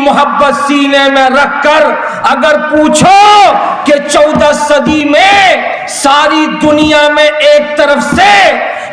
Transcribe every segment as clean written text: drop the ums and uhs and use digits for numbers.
محبت سینے میں رکھ کر اگر پوچھو کہ 14 صدی میں ساری دنیا میں ایک طرف سے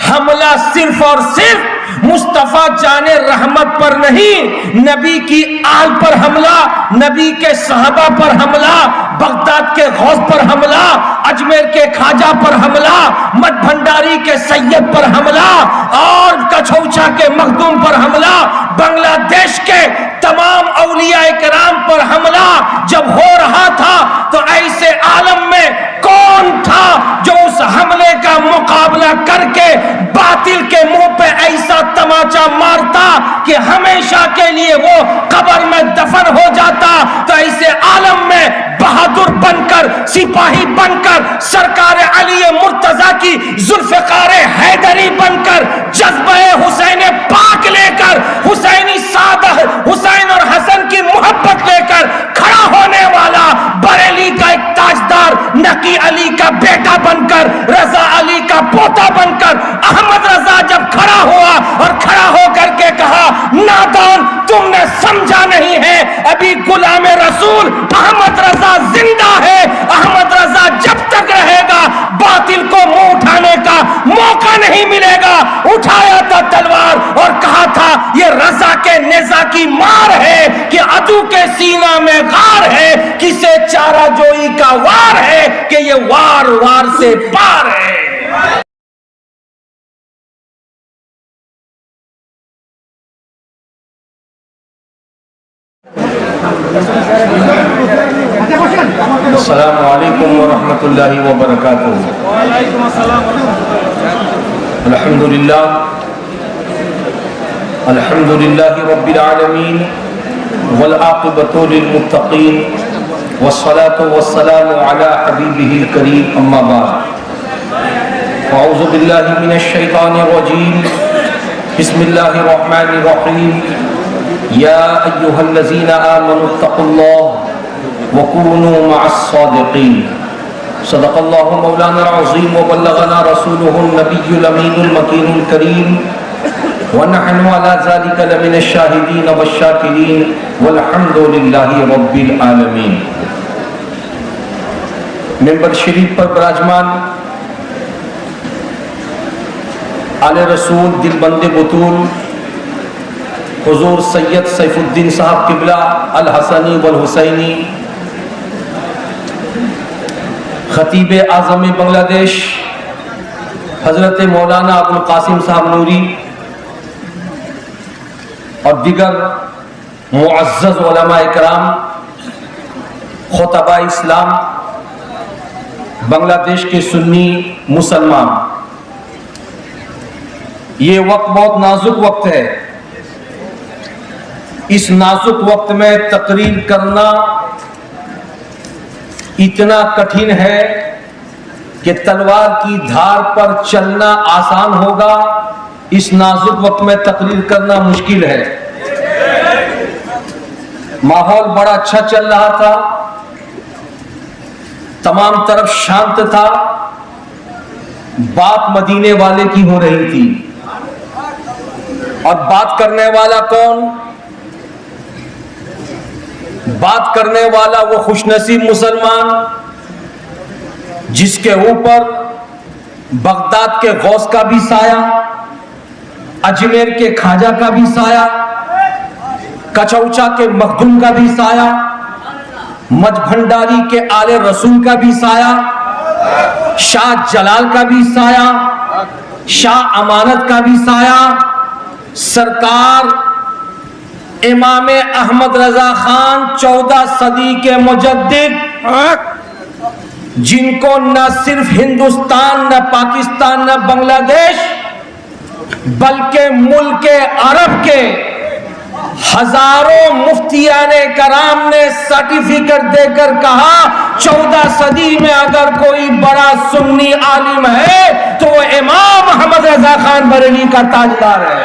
حملہ صرف اور صرف مصطفیٰ جان رحمت پر نہیں، نبی کی آل پر حملہ، نبی کے صحابہ پر حملہ، بغداد کے غوث پر حملہ، اجمیر کے خواجہ پر حملہ، مٹ بھنڈاری کے سید پر حملہ اور کچھوچا کے مخدوم پر حملہ، بنگلہ دیش کے تمام اولیاء کرام پر حملہ جب ہو رہا تھا تو ایسے عالم میں کون تھا جو اس حملے کا مقابلہ کر کے باطل کے منہ پہ ایسا تماچا مارتا کہ ہمیشہ کے لیے وہ قبر میں دفن ہو جاتا؟ تو ایسے عالم میں بہادر بن کر، سپاہی بن کر، سرکار علی مرتضی کی ذوالفقار حیدری بن کر، جذبہ حسین پاک لے کر، حسینی سادہ حسین اور حسن کی محبت لے کر کھڑا ہونے والا بریلی کا ایک تاجدار، نقی علی کا بیٹا بن کر، رضا علی کا پوتا بن کر احمد رضا جب کھڑا ہوا اور کھڑا ہو کر کے کہا نادان تم نے سمجھا نہیں ہے، ابھی غلام رسول احمد رضا زندہ ہے، احمد رضا جب تک رہے گا باطل کو منہ اٹھانے کا موقع نہیں ملے گا، اٹھایا تھا تلوار اور کہا تھا یہ رضا کے نیزہ کی مار ہے کہ عدو کے سینہ میں غار ہے، کسے چارہ جوئی کا وار ہے کہ یہ وار وار سے پار ہے۔ السلام علیکم ورحمۃ اللہ وبرکاتہ۔ الحمدللہ رب العالمین والعاقبۃ للمتقین والصلاة والسلام علی حبیبہ الکریم، اما بعد، اعوذ باللہ من الشیطان الرجیم، بسم اللہ الرحمن الرحیم، یا ایہا الذین آمنوا اتقوا اللہ وَكُونُوا مَعَ الصَّادِقِينَ۔ صدق اللہ مولانا العظیم وبلغنا رسولہ النبی الامین المکین الکریم، وَنَحْنُ عَلَى ذَلِكَ لَمِنَ الشَّاهِدِينَ وَالشَّاكِرِينَ وَالْحَمْدُ لِلَّهِ رَبِّ الْعَالَمِينَ۔ منبر شریف پر براجمان آل رسول دلبند بطول حضور سید سیف الدین صاحب قبلہ الحسنی والحسینی، خطیب اعظم بنگلہ دیش حضرت مولانا ابوالقاسم صاحب نوری اور دیگر معزز علماء کرام، خطباء اسلام، بنگلہ دیش کے سنی مسلمان، یہ وقت بہت نازک وقت ہے۔ اس نازک وقت میں تقریر کرنا اتنا کٹھن ہے کہ تلوار کی دھار پر چلنا آسان ہوگا، اس نازک وقت میں تقریر کرنا مشکل ہے۔ ماحول بڑا اچھا چل رہا تھا، تمام طرف شانت تھا، بات مدینے والے کی ہو رہی تھی، اور بات کرنے والا کون؟ بات کرنے والا وہ خوش نصیب مسلمان جس کے اوپر بغداد کے غوث کا بھی سایہ، اجمیر کے خواجہ کا بھی سایہ، کچھوچا کے مخدوم کا بھی سایہ، مج بھنڈاری کے آل رسول کا بھی سایہ، شاہ جلال کا بھی سایہ، شاہ امانت کا بھی سایہ، سرکار امام احمد رضا خان 14 صدی کے مجدد، جن کو نہ صرف ہندوستان، نہ پاکستان، نہ بنگلہ دیش بلکہ ملک عرب کے ہزاروں مفتیان کرام نے سرٹیفکیٹ دے کر کہا 14 صدی میں اگر کوئی بڑا سنی عالم ہے تو وہ امام احمد رضا خان بریلی کا تاجدار ہے۔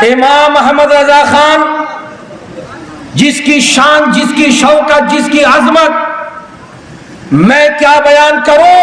امام احمد رضا خان جس کی شان، جس کی شوکت، جس کی عظمت میں کیا بیان کروں،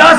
10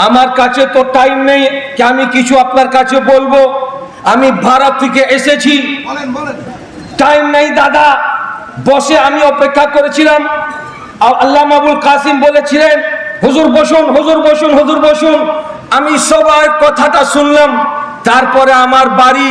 আমার কাছে তো টাইম নেই কি আমি কিছু আপনার কাছে বলবো, আমি ভারত থেকে এসেছি, টাইম নেই দাদা, বসে আমি অপেক্ষা করেছিলাম। আল্লামা আবুল কাসিম বলেছিলেন হুজুর বসুন, হুজুর বসুন, হুজুর বসুন, আমি সবার কথাটা শুনলাম, তারপরে আমার বাড়ি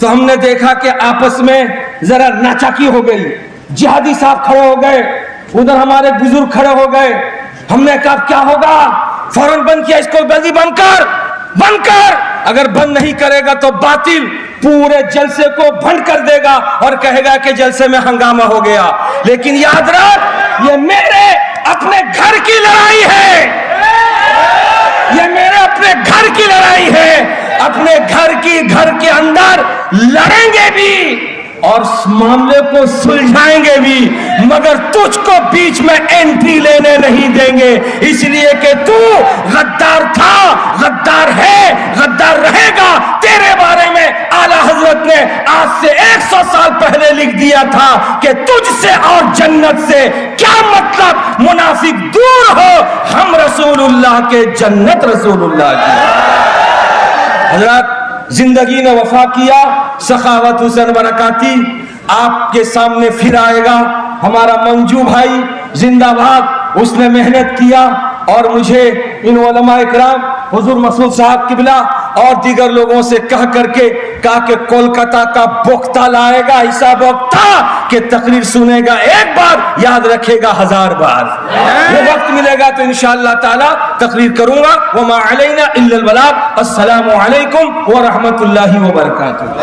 تو ہم نے دیکھا کہ آپس میں ذرا ناچاکی ہو گئی. جہادی صاحب کھڑے ہو گئے, ادھر ہمارے بزرگ کھڑے ہو گئے. ہم نے کہا کیا ہوگا؟ فوراً بند کیا, اس کو جلدی بند کر. اگر بند نہیں کرے گا تو باطل پورے جلسے کو بند کر دے گا اور کہے گا کہ جلسے میں ہنگامہ ہو گیا. لیکن یاد رکھ, یہ میرے اپنے گھر کی لڑائی ہے, یہ میرے اپنے گھر کی لڑائی ہے. اپنے گھر کے اندر لڑیں گے بھی اور اس معاملے کو سلجھائیں گے بھی, مگر تجھ کو بیچ میں انٹری لینے نہیں دیں گے. اس لیے کہ تو غدار تھا, غدار ہے, غدار رہے گا. تیرے بارے میں اعلیٰ حضرت نے آج سے 100 سال پہلے لکھ دیا تھا کہ تجھ سے اور جنت سے کیا مطلب, منافق دور ہو, ہم رسول اللہ کے, جنت رسول اللہ کی. حضرات, زندگی نے وفا کیا. سخاوت حسین برکاتی آپ کے سامنے پھر آئے گا. ہمارا منجو بھائی زندہ باد, اس نے محنت کیا اور مجھے ان علماء اکرام حضور مسعود صاحب قبلہ اور دیگر لوگوں سے کہہ کر کے کہا کہ کولکاتہ کا بوکتا لائے گا, ایسا بوکتا کہ تقریر سنے گا ایک بار, یاد رکھے گا 1000 بار. وہ وقت ملے گا تو انشاءاللہ تعالی تقریر کروں گا. وما علینا الا البلاغ. السلام علیکم ورحمۃ اللہ وبرکاتہ.